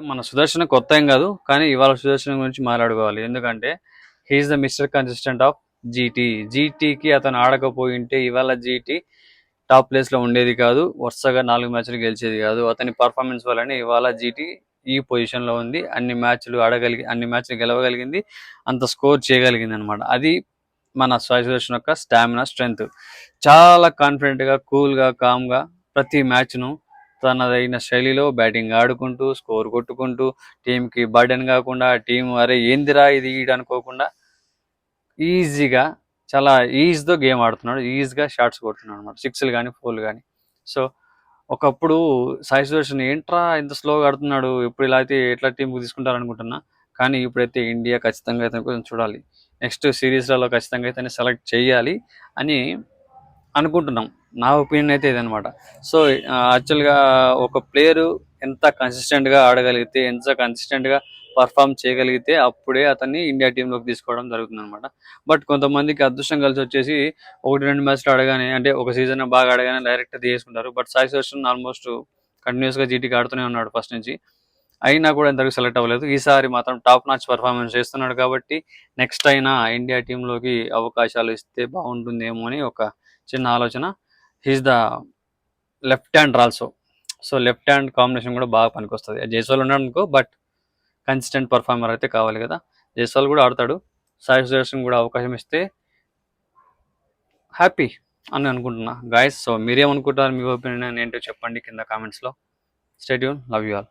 మన సుదర్శన్ కొత్త ఏం కాదు, కానీ ఇవాళ సుదర్శన్ గురించి మాట్లాడుకోవాలి. ఎందుకంటే he is the most consistent of GT. జీటీకి అతను ఆడకపోయింటే ఇవాళ జీటీ టాప్ ప్లేస్లో ఉండేది కాదు, వరుసగా 4 మ్యాచ్లు గెలిచేది కాదు. అతని పర్ఫార్మెన్స్ వల్లనే ఇవాళ జీటీ ఈ పొజిషన్లో ఉంది. అన్ని మ్యాచ్లు ఆడగలిగి అన్ని మ్యాచ్లు గెలవగలిగింది, అంత స్కోర్ చేయగలిగింది అనమాట. అది మన సాయి సుదర్శన్ యొక్క స్టామినా, స్ట్రెంగ్త్. చాలా కాన్ఫిడెంట్గా, కూల్గా, కామ్గా ప్రతి మ్యాచ్ను తనదైన శైలిలో బ్యాటింగ్ ఆడుకుంటూ, స్కోర్ కొట్టుకుంటూ, టీంకి బర్డెన్ కాకుండా, టీం అరే ఏందిరా ఇది అనుకోకుండా ఈజీగా, చాలా ఈజీతో గేమ్ ఆడుతున్నాడు. ఈజీగా షాట్స్ కొడుతున్నాడు అనమాట, సిక్స్లు కానీ, ఫోర్లు కానీ. సో ఒకప్పుడు సాయి సుదర్శన్ ఏంట్రా ఇంత స్లోగా ఆడుతున్నాడు, ఇప్పుడు ఇలా అయితే ఎట్లా టీంకి తీసుకుంటారు అనుకుంటున్నా. కానీ ఇప్పుడైతే ఇండియా ఖచ్చితంగా అయితే కొంచెం చూడాలి. నెక్స్ట్ సిరీస్లలో ఖచ్చితంగా అయితే సెలెక్ట్ చేయాలి అని అనుకుంటున్నాం. నా ఒపీనియన్ అయితే ఇదనమాట. సో యాక్చువల్గా ఒక ప్లేయరు ఎంత కన్సిస్టెంట్గా ఆడగలిగితే, ఎంత కన్సిస్టెంట్గా పర్ఫామ్ చేయగలిగితే అప్పుడే అతన్ని ఇండియా టీంలోకి తీసుకోవడం జరుగుతుంది అనమాట. బట్ కొంతమందికి అదృష్టం కలిసి వచ్చేసి 1-2 మ్యాచ్లు ఆడగానే, అంటే ఒక సీజన్ బాగా ఆడగానే డైరెక్ట్ తీసుకుంటారు. బట్ సాయి సుదర్శన్ ఆల్మోస్ట్ కంటిన్యూస్గా జీటీకి ఆడుతూనే ఉన్నాడు ఫస్ట్ నుంచి. అయినా కూడా ఇంతవరకు సెలెక్ట్ అవ్వలేదు. ఈసారి మాత్రం టాప్ నాచ్ పర్ఫార్మెన్స్ చేస్తున్నాడు కాబట్టి నెక్స్ట్ అయినా ఇండియా టీంలోకి అవకాశాలు ఇస్తే బాగుంటుందేమో అని ఒక చిన్న ఆలోచన. He's the left hand also. So left hand combination కూడా బాగా పనికొస్తుంది. జైస్వాల్ ఉన్నాడు అనుకో, బట్ కన్సిస్టెంట్ పర్ఫార్మర్ అయితే కావాలి కదా. జైస్వాల్ కూడా ఆడతాడు, సాయి సుదర్శన్ కూడా అవకాశం ఇస్తే హ్యాపీ అని అనుకుంటున్నా గాయస్. సో మీరేమనుకుంటారు, మీ ఒపీనియన్ ఏంటో చెప్పండి కింద కామెంట్స్లో. Stay tune, love you all.